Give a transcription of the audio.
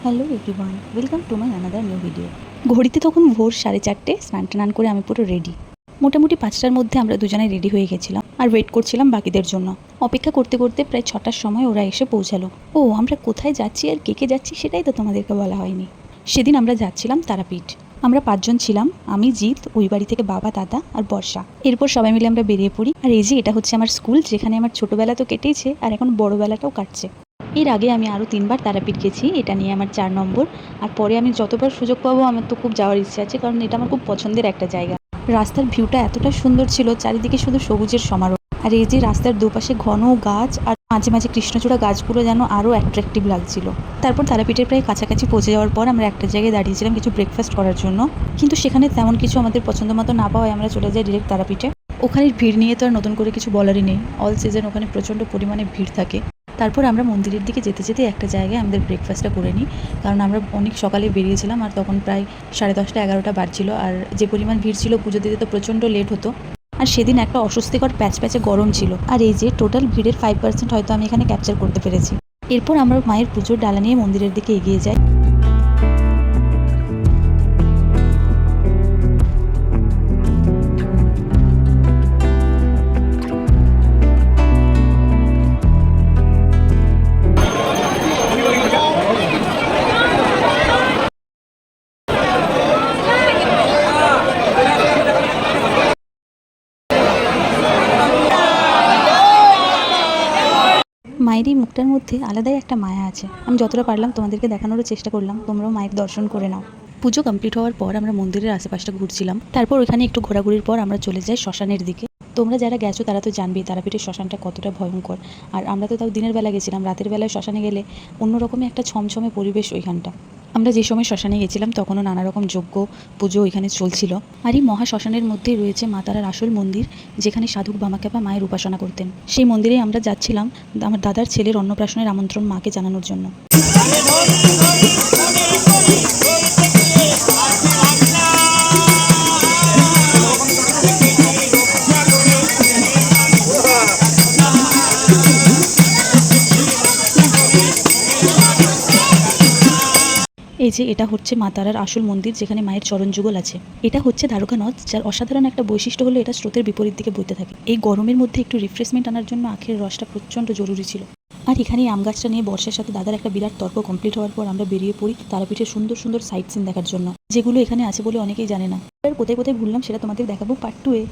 Hello everyone, welcome to my another new video. ঘড়িতে তখন ভোর 4:30, স্নান টান করে আমি পুরো রেডি। মোটামুটি 5টার মধ্যে আমরা দুজনে রেডি হয়ে গেছিলাম আর ওয়েট করছিলাম বাকিদের জন্য। অপেক্ষা করতে করতে প্রায় 6টার সময় ওরা এসে পৌঁছালো। ও আমরা কোথায় যাচ্ছি আর কে যাচ্ছি সেটাই তো তোমাদেরকে বলা হয়নি। সেদিন আমরা যাচ্ছিলাম তারাপীঠ। আমরা 5জন ছিলাম, আমি, জিৎ, ওই বাড়ি থেকে বাবা, দাদা আর বর্ষা। এরপর সবাই মিলে আমরা বেরিয়ে পড়ি। আর এই যে এটা হচ্ছে আমার স্কুল, যেখানে আমার ছোটোবেলা তো কেটেইছে আর এখন বড়োবেলাটাও কাটছে। এর আগে আমি আরও 3বার তারাপীঠ গেছি, এটা নিয়ে আমার 4 নম্বর। আর পরে আমি যতবার সুযোগ পাবো আমার তো খুব যাওয়ার ইচ্ছে আছে, কারণ এটা আমার খুব পছন্দের একটা জায়গা। রাস্তার ভিউটা এতটা সুন্দর ছিল, চারিদিকে শুধু সবুজের সমারোহ। আর এই যে রাস্তার দুপাশে ঘন গাছ আর মাঝে মাঝে কৃষ্ণচূড়া গাছগুলো যেন আরও অ্যাট্রাকটিভ লাগছিল। তারপর তারাপীঠের প্রায় কাছাকাছি পৌঁছে যাওয়ার পর আমরা একটা জায়গায় দাঁড়িয়েছিলাম কিছু ব্রেকফাস্ট করার জন্য, কিন্তু সেখানে তেমন কিছু আমাদের পছন্দ মতো না পাওয়ায় আমরা চলে যাই ডিরেক্ট তারাপীঠে। ওখানের ভিড় নিয়ে তো আর নতুন করে কিছু বলারই নেই, অল সিজন ওখানে প্রচণ্ড পরিমাণে ভিড় থাকে। তারপর আমরা মন্দিরের দিকে যেতে যেতে একটা জায়গায় আমাদের ব্রেকফাস্টটা করে নিই, কারণ আমরা অনেক সকালে বেরিয়েছিলাম আর তখন প্রায় 10:30 11টা বাজছিল। আর যে পরিমাণ ভিড় ছিল পুজো দিতে তো প্রচণ্ড লেট হতো। আর সেদিন একটা অস্বস্তিকর প্যাচে গরম ছিল। আর এই যে টোটাল ভিড়ের 5% হয়তো আমি এখানে ক্যাপচার করতে পেরেছি। এরপর আমরা মায়ের পুজোর ডালা নিয়ে মন্দিরের দিকে এগিয়ে যাই। মায়ের এই মুখটার মধ্যে আলাদাই একটা মায়া আছে। আমি যতটা পারলাম তোমাদেরকে দেখানোরও চেষ্টা করলাম, তোমরাও মায়ের দর্শন করে নাও। পুজো কমপ্লিট হওয়ার পর আমরা মন্দিরের আশেপাশটা ঘুরছিলাম। তারপর ওখানে একটু ঘোরাঘুরির পর আমরা চলে যাই শ্মশানের দিকে। তোমরা যারা গেছো তারা তো জানবেই তারাপীঠের শ্মশানটা কতটা ভয়ঙ্কর। আর আমরা তো তাও দিনের বেলা গেছিলাম, রাতের বেলায় শ্মশানে গেলে অন্যরকমই একটা ছমছমে পরিবেশ ওইখানটা। আমরা যে সময় শ্মশানে গেছিলাম তখনও নানা রকম যজ্ঞ পুজো ওইখানে চলছিল। আর এই মহা শ্মশানের মধ্যেই রয়েছে মা তারার আসল মন্দির, যেখানে সাধক বামাক্ষ্যাপা মায়ের উপাসনা করতেন। সেই মন্দিরেই আমরা যাচ্ছিলাম আমার দাদার ছেলের অন্নপ্রাশনের আমন্ত্রণ মাকে জানানোর জন্য। এই যে এটা হচ্ছে মা তারার আসল মন্দির, যেখানে মায়ের চরণ যুগল আছে। এটা হচ্ছে দ্বারকা নদ, যার অসাধারণ একটা বৈশিষ্ট্য হলো এটা স্রোতের বিপরীত দিকে বইতে থাকে। এই গরমের মধ্যে একটু রিফ্রেশমেন্ট আনার জন্য আখের রসটা প্রচণ্ড জরুরি ছিল। আর এখানে আম গাছটা নিয়ে বর্ষার সাথে দাদার একটা বিরাট তর্ক কমপ্লিট হওয়ার পর আমরা বেরিয়ে পড়ি তারাপীঠের সুন্দর সুন্দর সাইট সিন দেখার জন্য, যেগুলো এখানে আছে বলে অনেকেই জানে না। আর কোথায় কোথায় ভুললাম সেটা তোমাদের দেখাবো পার্ট 2-এ।